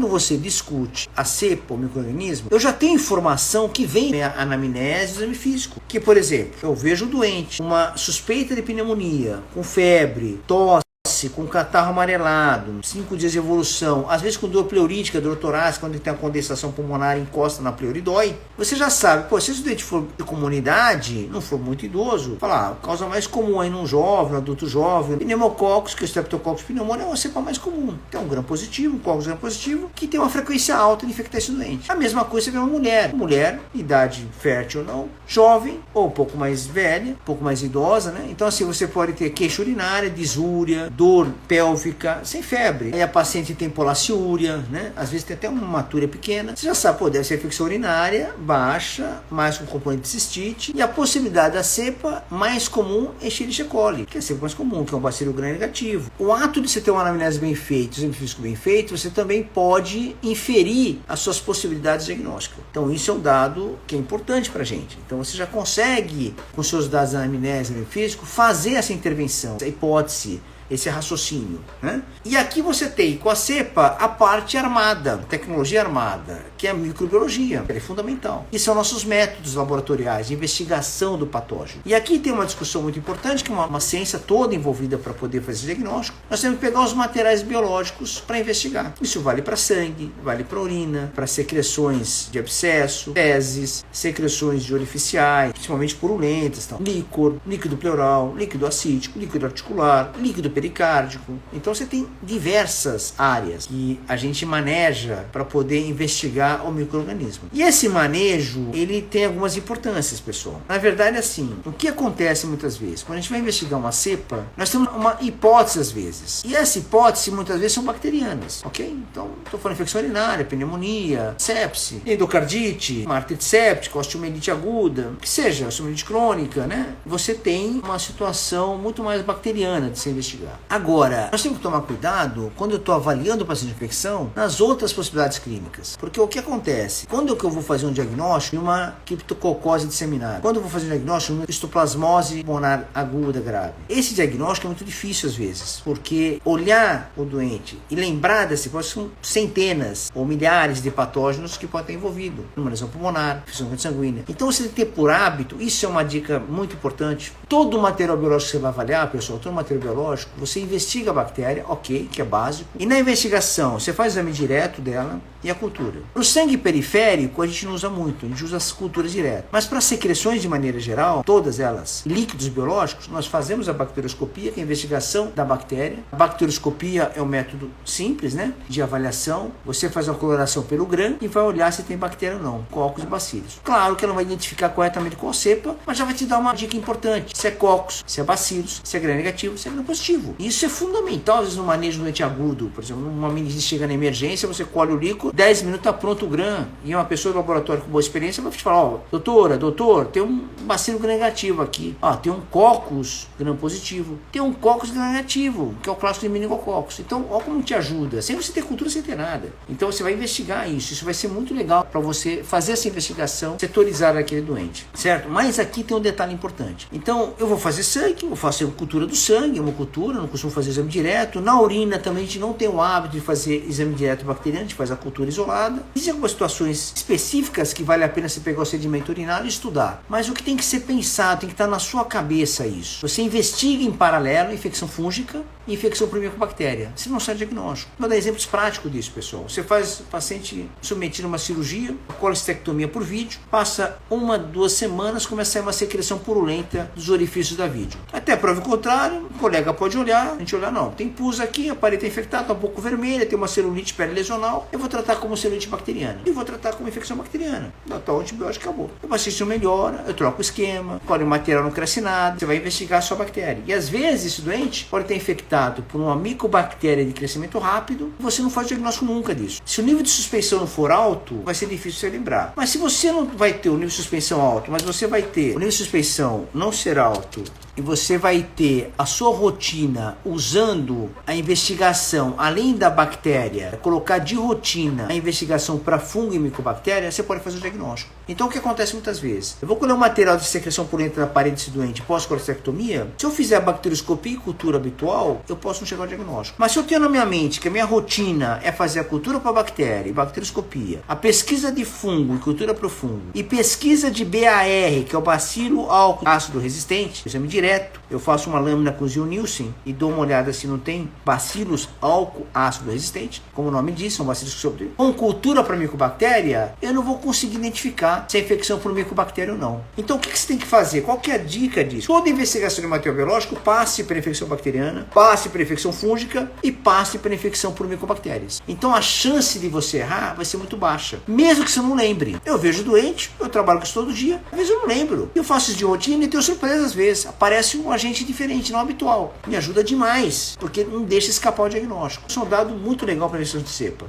Quando você discute a cepa, o micro-organismo, eu já tenho informação que vem da anamnese do exame físico. Que, por exemplo, eu vejo o doente, uma suspeita de pneumonia, com febre, tosse, com catarro amarelado, 5 dias de evolução, às vezes com dor pleurítica, dor torácica, quando ele tem a condensação pulmonar encosta na pleura e dói, você já sabe, se esse doente for de comunidade, não for muito idoso, a causa mais comum aí num jovem, num adulto jovem, pneumococos, que é o Streptococcus pneumoniae, é uma cepa mais comum. Tem um gram positivo, um coccus gram positivo, que tem uma frequência alta de infectar esse doente. A mesma coisa você vê uma mulher, idade fértil ou não, jovem, ou um pouco mais velha, um pouco mais idosa, né? Então assim, você pode ter queixa urinária, disúria, dor pélvica, sem febre. Aí a paciente tem polaciúria, né? Às vezes tem até uma hematúria pequena. Você já sabe, deve ser infecção urinária baixa, mais com componente de cistite. E a possibilidade da cepa mais comum é Escherichia coli, que é a cepa mais comum, que é um bacilo gram negativo. O ato de você ter uma anamnese bem feita, exame físico bem feito, você também pode inferir as suas possibilidades diagnósticas. Então isso é um dado que é importante pra gente. Então você já consegue, com seus dados da anamnese, exame físico, fazer essa intervenção, essa hipótese, esse raciocínio, né? E aqui você tem com a cepa a parte armada, tecnologia armada, que é a microbiologia, que é fundamental. E são nossos métodos laboratoriais de investigação do patógeno. E aqui tem uma discussão muito importante, que é uma ciência toda envolvida para poder fazer diagnóstico. Nós temos que pegar os materiais biológicos para investigar. Isso vale para sangue, vale para urina, para secreções de abscesso, fezes, secreções de orificiais, principalmente purulentas, líquor, líquido pleural, líquido acítico, líquido articular, líquido pericárdico. Então você tem diversas áreas que a gente maneja para poder investigar o micro-organismo. E esse manejo, ele tem algumas importâncias, pessoal. Na verdade, assim, o que acontece muitas vezes? Quando a gente vai investigar uma cepa, nós temos uma hipótese às vezes. E essa hipótese, muitas vezes, são bacterianas, ok? Então, estou falando de infecção urinária, pneumonia, sepse, endocardite, uma artrite séptica, osteomielite aguda, que seja, osteomielite crônica, né? Você tem uma situação muito mais bacteriana de se investigar. Agora, nós temos que tomar cuidado quando eu estou avaliando o paciente de infecção nas outras possibilidades clínicas. Porque o que acontece? Quando eu vou fazer um diagnóstico de uma criptococose disseminada, quando eu vou fazer um diagnóstico de uma histoplasmose pulmonar aguda grave, esse diagnóstico é muito difícil às vezes, porque olhar o doente e lembrar desse hipótese são centenas ou milhares de patógenos que podem estar envolvidos numa lesão pulmonar, infecção sanguínea. Então você tem que ter por hábito, isso é uma dica muito importante, todo o material biológico que você vai avaliar, pessoal, todo o material biológico, você investiga a bactéria, ok, que é básico, e na investigação você faz o exame direto dela e a cultura. Para o sangue periférico a gente não usa muito, a gente usa as culturas direto, mas para secreções de maneira geral, todas elas, líquidos biológicos, nós fazemos a bacterioscopia, que é a investigação da bactéria. A bacterioscopia é um método simples, né, de avaliação. Você faz uma coloração pelo gram e vai olhar se tem bactéria ou não, cocos e bacilos. Claro que ela não vai identificar corretamente qual cepa, mas já vai te dar uma dica importante, se é cocos, se é bacilos, se é gram negativo, se é gram positivo. Isso é fundamental, às vezes, no manejo do doente agudo. Por exemplo, uma meningite chega na emergência, você colhe o líquido, 10 minutos está pronto o gram. E uma pessoa do laboratório com boa experiência vai te falar, doutor, tem um bacilo gram negativo aqui. Tem um cocos gram positivo. Tem um cocos gram negativo, que é o clássico de meningococos. Então, olha como te ajuda. Sem você ter cultura, sem ter nada. Então, você vai investigar isso. Isso vai ser muito legal para você fazer essa investigação setorizada daquele doente, certo? Mas aqui tem um detalhe importante. Então, eu vou fazer sangue, vou fazer cultura do sangue, uma cultura, não costumo fazer exame direto. Na urina também a gente não tem o hábito de fazer exame direto bacteriano, a gente faz a cultura isolada. Existem algumas situações específicas que vale a pena você pegar o sedimento urinário e estudar. Mas o que tem que ser pensado, tem que estar na sua cabeça isso. Você investiga em paralelo infecção fúngica e infecção por micobactéria. Você não sabe diagnóstico. Vou dar exemplos práticos disso, pessoal. Você faz o paciente submetido a uma cirurgia, colestectomia por vídeo, passa 1, 2 semanas, começa a sair uma secreção purulenta dos orifícios da vídeo. Até prova o contrário, o colega pode olhar, a gente olhar, não, tem pus aqui, a parede está infectada, está um pouco vermelha, tem uma celulite perilesional, eu vou tratar como celulite bacteriana. E vou tratar como infecção bacteriana. Dá o antibiótico, acabou. O paciente não melhora, eu troco o esquema, o material não cresce nada, você vai investigar a sua bactéria. E às vezes esse doente pode ter infectado por uma micobactéria de crescimento rápido, e você não faz diagnóstico nunca disso. Se o nível de suspeição não for alto, vai ser difícil você lembrar. Mas se você não vai ter o nível de suspeição alto, mas você vai ter o nível de suspeição não ser alto e e você vai ter a sua rotina usando a investigação, além da bactéria, colocar de rotina a investigação para fungo e micobactéria, você pode fazer o diagnóstico. Então o que acontece muitas vezes? Eu vou colher um material de secreção por dentro da parede desse doente pós-colecistectomia, se eu fizer a bacterioscopia e cultura habitual, eu posso não chegar ao diagnóstico. Mas se eu tenho na minha mente que a minha rotina é fazer a cultura para bactéria e bacterioscopia, a pesquisa de fungo e cultura para o fungo, e pesquisa de BAR, que é o bacilo álcool ácido resistente, exame direto, eu faço uma lâmina com Zio-Nielsen e dou uma olhada se não tem bacilos álcool ácido resistente, como o nome diz, são bacilos que sobreviveram. Com cultura para micobactéria, eu não vou conseguir identificar se é infecção por micobactéria ou não. Então o que você tem que fazer? Qual que é a dica disso? Toda investigação de material biológico passe para infecção bacteriana, passe para infecção fúngica e passe para infecção por micobactérias. Então a chance de você errar vai ser muito baixa, mesmo que você não lembre. Eu vejo doente, eu trabalho com isso todo dia, às vezes eu não lembro. Eu faço isso de rotina e tenho surpresa às vezes. Aparece um agente diferente, não habitual. Me ajuda demais, porque não deixa escapar o diagnóstico. Isso é um dado muito legal para a investigação de cepa.